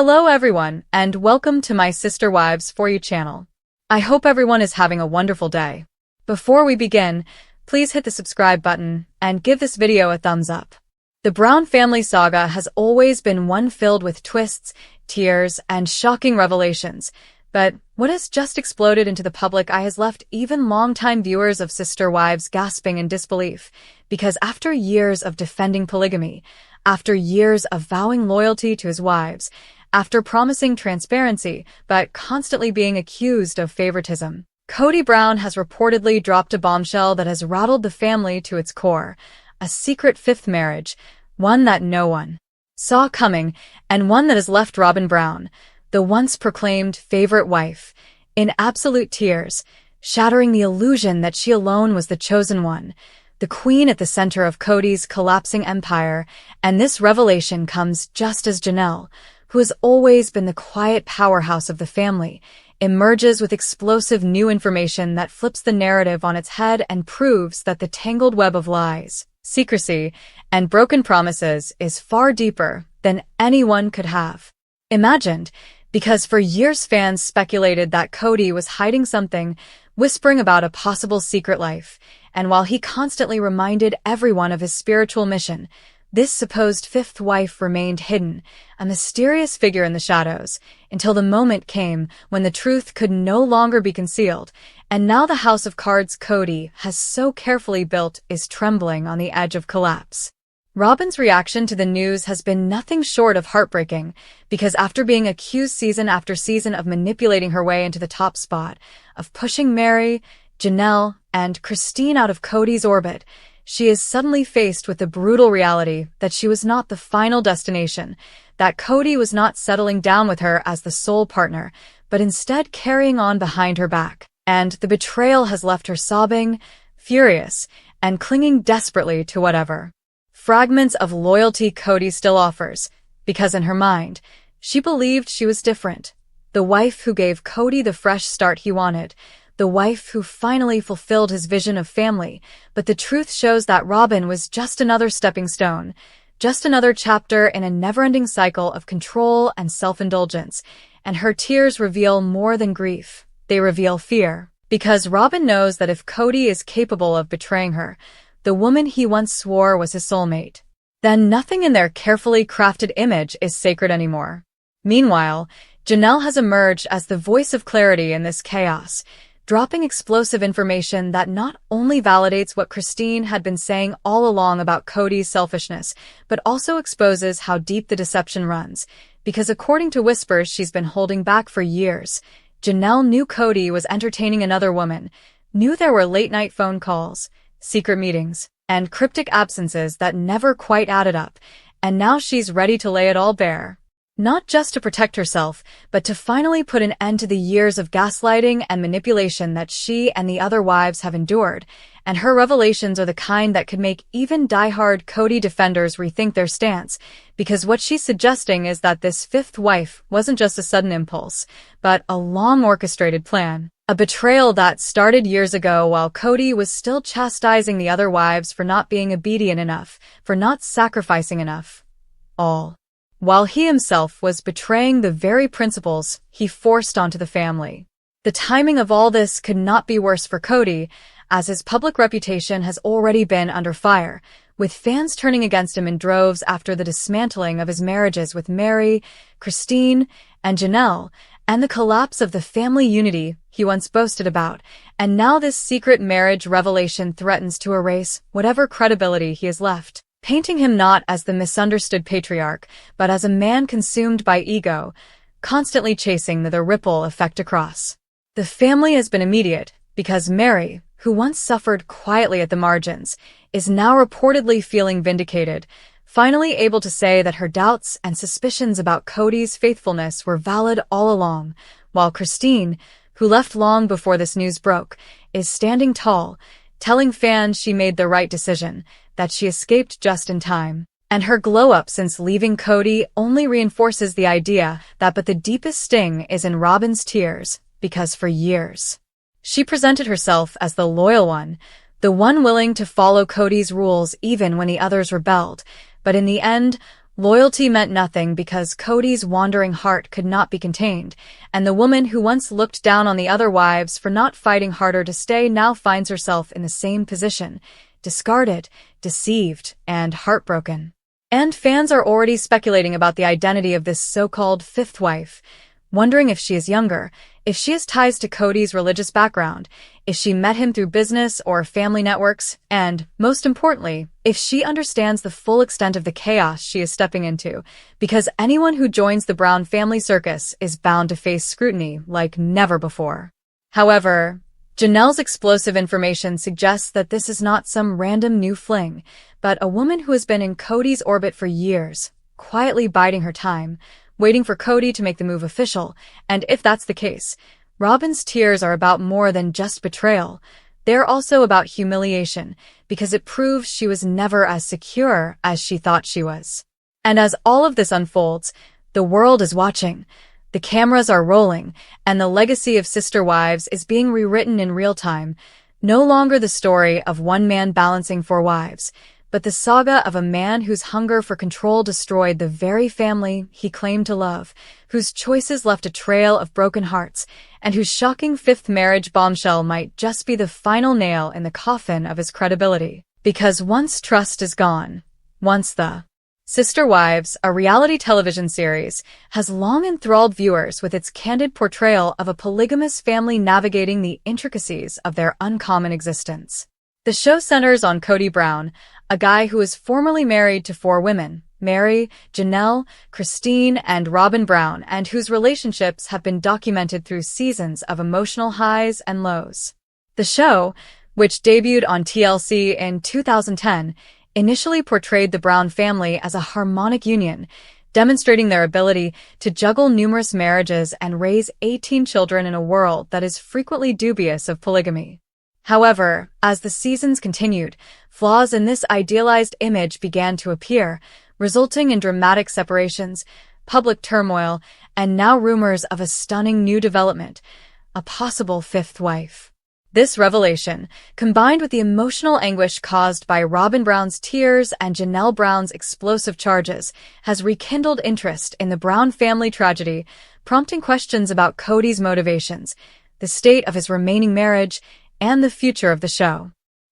Hello everyone, and welcome to my Sister Wives For You channel. I hope everyone is having a wonderful day. Before we begin, please hit the subscribe button and give this video a thumbs up. The Brown family saga has always been one filled with twists, tears, and shocking revelations, but what has just exploded into the public eye has left even longtime viewers of Sister Wives gasping in disbelief, because after years of defending polygamy, after years of vowing loyalty to his wives, after promising transparency but constantly being accused of favoritism, Kody Brown has reportedly dropped a bombshell that has rattled the family to its core, a secret fifth marriage, one that no one saw coming, and one that has left Robyn Brown, the once proclaimed favorite wife, in absolute tears, shattering the illusion that she alone was the chosen one, the queen at the center of Kody's collapsing empire. And this revelation comes just as Janelle, who has always been the quiet powerhouse of the family, emerges with explosive new information that flips the narrative on its head and proves that the tangled web of lies, secrecy, and broken promises is far deeper than anyone could have imagined, because for years fans speculated that Kody was hiding something, whispering about a possible secret life, and while he constantly reminded everyone of his spiritual mission, this supposed fifth wife remained hidden, a mysterious figure in the shadows, until the moment came when the truth could no longer be concealed, and now the house of cards Kody has so carefully built is trembling on the edge of collapse. Robyn's reaction to the news has been nothing short of heartbreaking, because after being accused season after season of manipulating her way into the top spot, of pushing Mary, Janelle, and Christine out of Kody's orbit, she is suddenly faced with the brutal reality that she was not the final destination, that Kody was not settling down with her as the sole partner, but instead carrying on behind her back. And the betrayal has left her sobbing, furious, and clinging desperately to whatever fragments of loyalty Kody still offers, because in her mind, she believed she was different, the wife who gave Kody the fresh start he wanted, the wife who finally fulfilled his vision of family. But the truth shows that Robyn was just another stepping stone, just another chapter in a never-ending cycle of control and self-indulgence, and her tears reveal more than grief. They reveal fear, because Robyn knows that if Kody is capable of betraying her, the woman he once swore was his soulmate, then nothing in their carefully crafted image is sacred anymore. Meanwhile, Janelle has emerged as the voice of clarity in this chaos, dropping explosive information that not only validates what Christine had been saying all along about Kody's selfishness, but also exposes how deep the deception runs, because according to whispers she's been holding back for years, Janelle knew Kody was entertaining another woman, knew there were late-night phone calls, secret meetings, and cryptic absences that never quite added up, and now she's ready to lay it all bare. Not just to protect herself, but to finally put an end to the years of gaslighting and manipulation that she and the other wives have endured, and her revelations are the kind that could make even die-hard Kody defenders rethink their stance, because what she's suggesting is that this fifth wife wasn't just a sudden impulse, but a long-orchestrated plan. A betrayal that started years ago while Kody was still chastising the other wives for not being obedient enough, for not sacrificing enough. All while he himself was betraying the very principles he forced onto the family. The timing of all this could not be worse for Kody, as his public reputation has already been under fire, with fans turning against him in droves after the dismantling of his marriages with Mary, Christine, and Janelle, and the collapse of the family unity he once boasted about, and now this secret marriage revelation threatens to erase whatever credibility he has left, painting him not as the misunderstood patriarch, but as a man consumed by ego, constantly chasing the ripple effect across. The family has been immediate, because Mary, who once suffered quietly at the margins, is now reportedly feeling vindicated, finally able to say that her doubts and suspicions about Kody's faithfulness were valid all along, while Christine, who left long before this news broke, is standing tall, telling fans she made the right decision, that she escaped just in time. And her glow-up since leaving Kody only reinforces the idea that but the deepest sting is in Robyn's tears, because for years she presented herself as the loyal one, the one willing to follow Kody's rules even when the others rebelled, but in the end, Loyalty meant nothing because Kody's wandering heart could not be contained, and the woman who once looked down on the other wives for not fighting harder to stay now finds herself in the same position, discarded, deceived, and heartbroken. And fans are already speculating about the identity of this so-called fifth wife, wondering if she is younger, if she has ties to Kody's religious background, if she met him through business or family networks, and, most importantly, if she understands the full extent of the chaos she is stepping into, because anyone who joins the Brown family circus is bound to face scrutiny like never before. However, Janelle's explosive information suggests that this is not some random new fling, but a woman who has been in Kody's orbit for years, quietly biding her time, waiting for Kody to make the move official, and if that's the case, Robyn's tears are about more than just betrayal. They're also about humiliation, because it proves she was never as secure as she thought she was. And as all of this unfolds, the world is watching. The cameras are rolling, and the legacy of sister wives is being rewritten in real time. No longer the story of one man balancing four wives, but the saga of a man whose hunger for control destroyed the very family he claimed to love, whose choices left a trail of broken hearts, and whose shocking fifth marriage bombshell might just be the final nail in the coffin of his credibility. Because once trust is gone, once the Sister Wives, a reality television series, has long enthralled viewers with its candid portrayal of a polygamous family navigating the intricacies of their uncommon existence. The show centers on Kody Brown, a guy who is formerly married to four women, Mary, Janelle, Christine, and Robyn Brown, and whose relationships have been documented through seasons of emotional highs and lows. The show, which debuted on TLC in 2010, initially portrayed the Brown family as a harmonic union, demonstrating their ability to juggle numerous marriages and raise 18 children in a world that is frequently dubious of polygamy. However, as the seasons continued, flaws in this idealized image began to appear, resulting in dramatic separations, public turmoil, and now rumors of a stunning new development, a possible fifth wife. This revelation, combined with the emotional anguish caused by Robyn Brown's tears and Janelle Brown's explosive charges, has rekindled interest in the Brown family tragedy, prompting questions about Kody's motivations, the state of his remaining marriage, and the future of the show.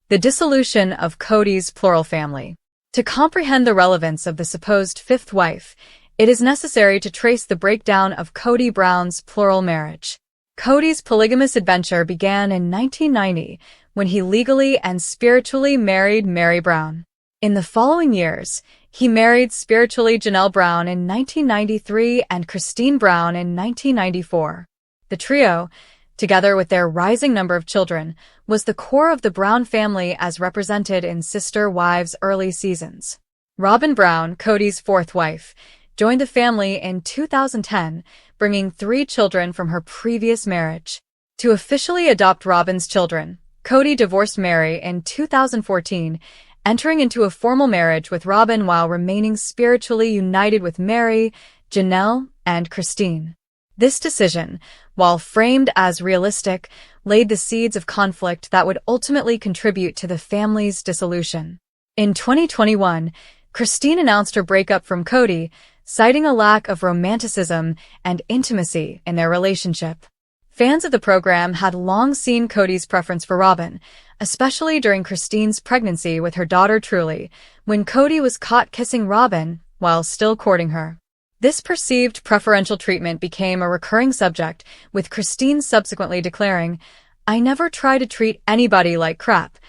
The dissolution of Kody's plural family. To comprehend the relevance of the supposed fifth wife, it is necessary to trace the breakdown of Kody Brown's plural marriage. Kody's polygamous adventure began in 1990 when he legally and spiritually married Mary Brown. In the following years, he married spiritually Janelle Brown in 1993 and Christine Brown in 1994. The trio, together with their rising number of children, was the core of the Brown family as represented in Sister Wives' early seasons. Robyn Brown, Kody's fourth wife, joined the family in 2010, bringing 3 children from her previous marriage. To officially adopt Robyn's children, Kody divorced Mary in 2014, entering into a formal marriage with Robyn while remaining spiritually united with Mary, Janelle, and Christine. This decision, while framed as realistic, laid the seeds of conflict that would ultimately contribute to the family's dissolution. In 2021, Christine announced her breakup from Kody, citing a lack of romanticism and intimacy in their relationship. Fans of the program had long seen Kody's preference for Robyn, especially during Christine's pregnancy with her daughter Truly, when Kody was caught kissing Robyn while still courting her. This perceived preferential treatment became a recurring subject, with Christine subsequently declaring, "I never try to treat anybody like crap,"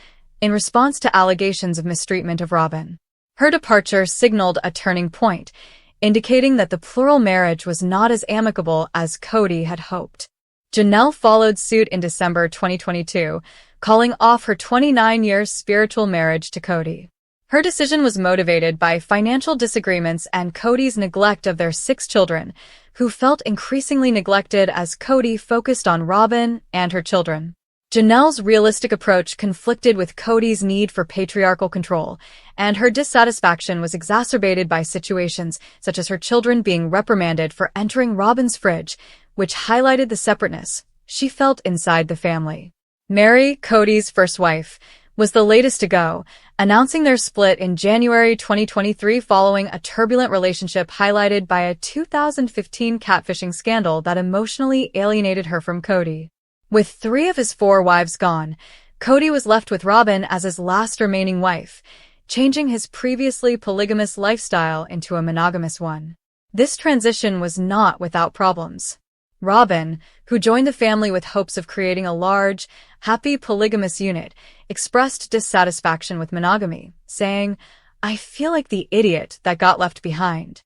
in response to allegations of mistreatment of Robyn. Her departure signaled a turning point, indicating that the plural marriage was not as amicable as Kody had hoped. Janelle followed suit in December 2022, calling off her 29-year spiritual marriage to Kody. Her decision was motivated by financial disagreements and Kody's neglect of their 6 children, who felt increasingly neglected as Kody focused on Robyn and her children. Janelle's realistic approach conflicted with Kody's need for patriarchal control, and her dissatisfaction was exacerbated by situations such as her children being reprimanded for entering Robyn's fridge, which highlighted the separateness she felt inside the family. Mary, Kody's first wife, was the latest to go, announcing their split in January 2023 following a turbulent relationship highlighted by a 2015 catfishing scandal that emotionally alienated her from Kody. With 3 of his 4 wives gone, Kody was left with Robyn as his last remaining wife, changing his previously polygamous lifestyle into a monogamous one. This transition was not without problems. Robyn, who joined the family with hopes of creating a large, happy polygamous unit, expressed dissatisfaction with monogamy, saying, "I feel like the idiot that got left behind."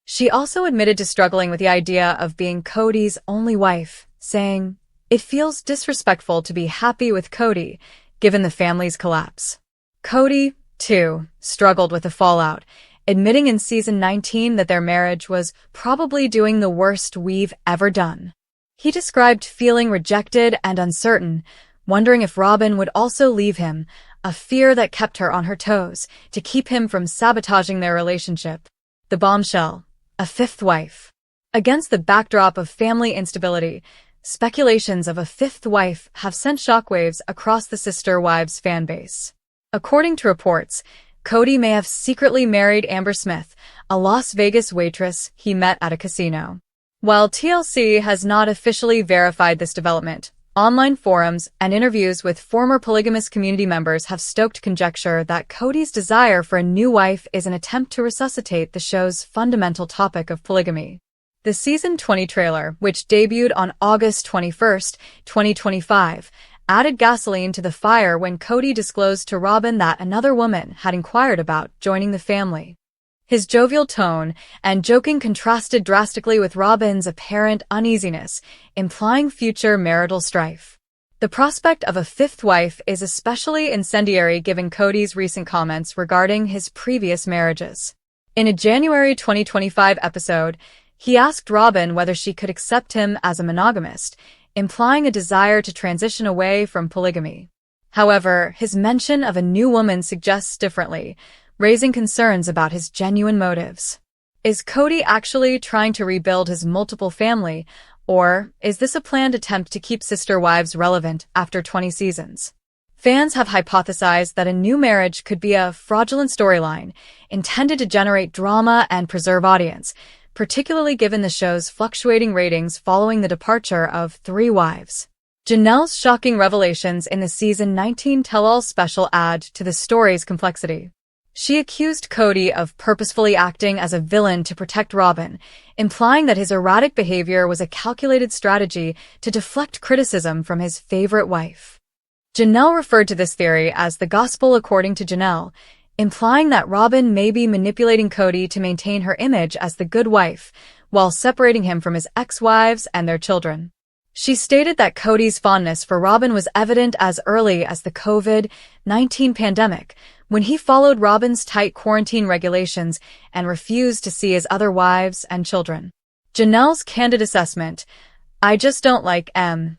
She also admitted to struggling with the idea of being Kody's only wife, saying, "It feels disrespectful to be happy with Kody, given the family's collapse." Kody, too, struggled with the fallout, admitting in season 19 that their marriage was probably doing the worst we've ever done. He described feeling rejected and uncertain, wondering if Robyn would also leave him, a fear that kept her on her toes to keep him from sabotaging their relationship. The bombshell, a 5th wife. Against the backdrop of family instability, speculations of a 5th wife have sent shockwaves across the Sister Wives fanbase. According to reports, Kody may have secretly married Amber Smith, a Las Vegas waitress he met at a casino. While TLC has not officially verified this development, online forums and interviews with former polygamous community members have stoked conjecture that Kody's desire for a new wife is an attempt to resuscitate the show's fundamental topic of polygamy. The Season 20 trailer, which debuted on August 21, 2025, added gasoline to the fire when Kody disclosed to Robyn that another woman had inquired about joining the family. His jovial tone and joking contrasted drastically with Robyn's apparent uneasiness, implying future marital strife. The prospect of a 5th wife is especially incendiary given Kody's recent comments regarding his previous marriages. In a January 2025 episode, he asked Robyn whether she could accept him as a monogamist, implying a desire to transition away from polygamy. However, his mention of a new woman suggests differently, raising concerns about his genuine motives. Is Kody actually trying to rebuild his multiple family, or is this a planned attempt to keep Sister Wives relevant after 20 seasons? Fans have hypothesized that a new marriage could be a fraudulent storyline, intended to generate drama and preserve audience, particularly given the show's fluctuating ratings following the departure of 3 wives. Janelle's shocking revelations in the season 19 tell-all special add to the story's complexity. She accused Kody of purposefully acting as a villain to protect Robyn, implying that his erratic behavior was a calculated strategy to deflect criticism from his favorite wife. Janelle referred to this theory as the gospel according to Janelle, implying that Robyn may be manipulating Kody to maintain her image as the good wife, while separating him from his ex-wives and their children. She stated that Kody's fondness for Robyn was evident as early as the COVID-19 pandemic, when he followed Robyn's tight quarantine regulations and refused to see his other wives and children. Janelle's candid assessment, "I just don't like M,"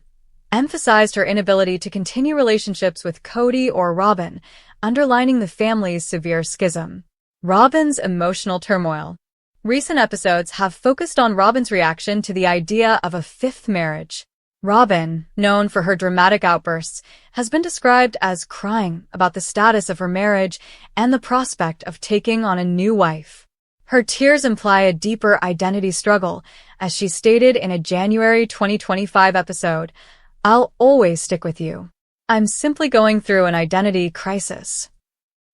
emphasized her inability to continue relationships with Kody or Robyn, underlining the family's severe schism. Robyn's emotional turmoil. Recent episodes have focused on Robyn's reaction to the idea of a 5th marriage. Robyn, known for her dramatic outbursts, has been described as crying about the status of her marriage and the prospect of taking on a new wife. Her tears imply a deeper identity struggle, as she stated in a January 2025 episode, "I'll always stick with you. I'm simply going through an identity crisis."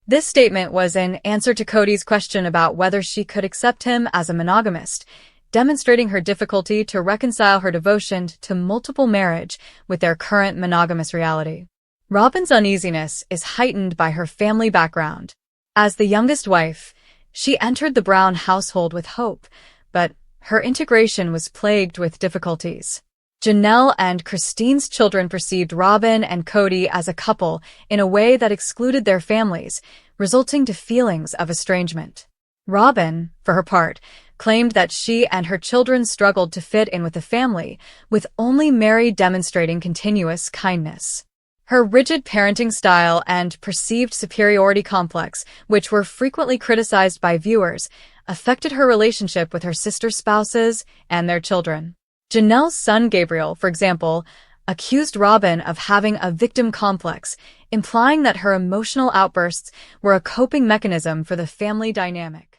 This statement was in answer to Kody's question about whether she could accept him as a monogamist, demonstrating her difficulty to reconcile her devotion to multiple marriage with their current monogamous reality. Robyn's uneasiness is heightened by her family background. As the youngest wife, she entered the Brown household with hope, but her integration was plagued with difficulties. Janelle and Christine's children perceived Robyn and Kody as a couple in a way that excluded their families, resulting to feelings of estrangement. Robyn, for her part, claimed that she and her children struggled to fit in with the family, with only Mary demonstrating continuous kindness. Her rigid parenting style and perceived superiority complex, which were frequently criticized by viewers, affected her relationship with her sister spouses and their children. Janelle's son Gabriel, for example, accused Robyn of having a victim complex, implying that her emotional outbursts were a coping mechanism for the family dynamic.